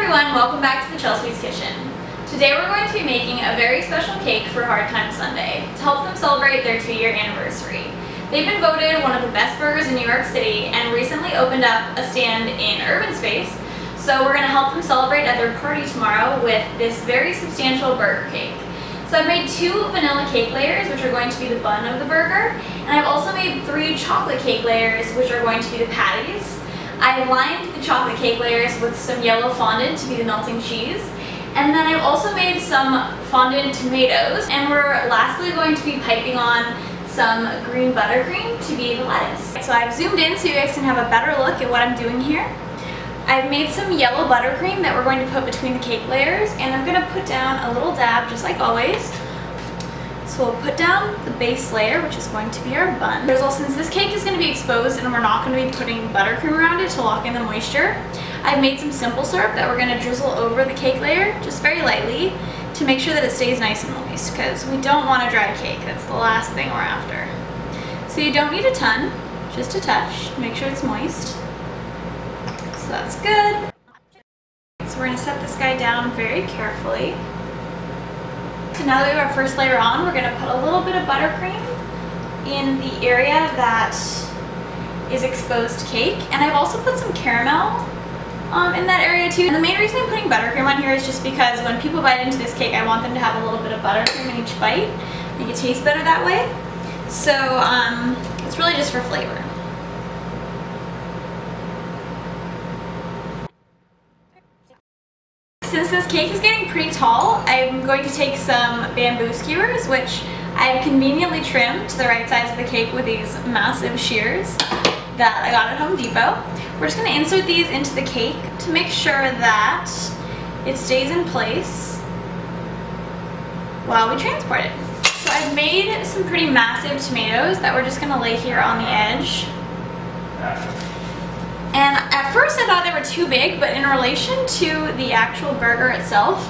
everyone, welcome back to the Chelsweets kitchen. Today we're going to be making a very special cake for Hard Times Sunday to help them celebrate their 2-year anniversary. They've been voted one of the best burgers in New York City and recently opened up a stand in Urban Space, so we're going to help them celebrate at their party tomorrow with this very substantial burger cake. So I've made 2 vanilla cake layers, which are going to be the bun of the burger, and I've also made 3 chocolate cake layers, which are going to be the patties. I lined the chocolate cake layers with some yellow fondant to be the melting cheese, and then I've also made some fondant tomatoes, and we're lastly going to be piping on some green buttercream to be the lettuce. So I've zoomed in so you guys can have a better look at what I'm doing here. I've made some yellow buttercream that we're going to put between the cake layers, and I'm going to put down a little dab just like always. So we'll put down the base layer, which is going to be our bun. Since this cake is going to be exposed and we're not going to be putting buttercream around it to lock in the moisture, I've made some simple syrup that we're going to drizzle over the cake layer, just very lightly, to make sure that it stays nice and moist, because we don't want a dry cake. That's the last thing we're after. So you don't need a ton, just a touch. Make sure it's moist. So that's good. So we're going to set this guy down very carefully. So now that we have our first layer on, we're going to put a little bit of buttercream in the area that is exposed cake. And I've also put some caramel in that area too. And the main reason I'm putting buttercream on here is just because when people bite into this cake, I want them to have a little bit of buttercream in each bite. Make it taste better that way. So it's really just for flavor. Since this cake is getting pretty tall, I'm going to take some bamboo skewers, which I've conveniently trimmed to the right size of the cake with these massive shears that I got at Home Depot. We're just going to insert these into the cake to make sure that it stays in place while we transport it. So I've made some pretty massive tomatoes that we're just going to lay here on the edge. And at first I thought they were too big, but in relation to the actual burger itself,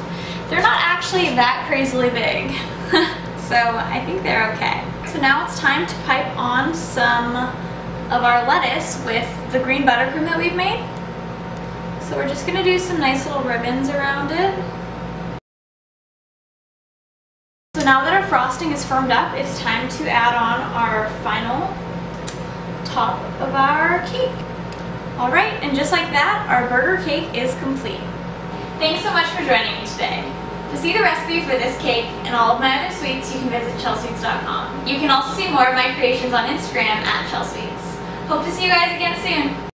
they're not actually that crazily big. So I think they're okay. So now it's time to pipe on some of our lettuce with the green buttercream that we've made. So we're just going to do some nice little ribbons around it. So now that our frosting is firmed up, it's time to add on our final top of our cake. Alright, and just like that, our burger cake is complete. Thanks so much for joining me today. To see the recipe for this cake and all of my other sweets, you can visit Chelsweets.com. You can also see more of my creations on Instagram at Chelsweets. Hope to see you guys again soon.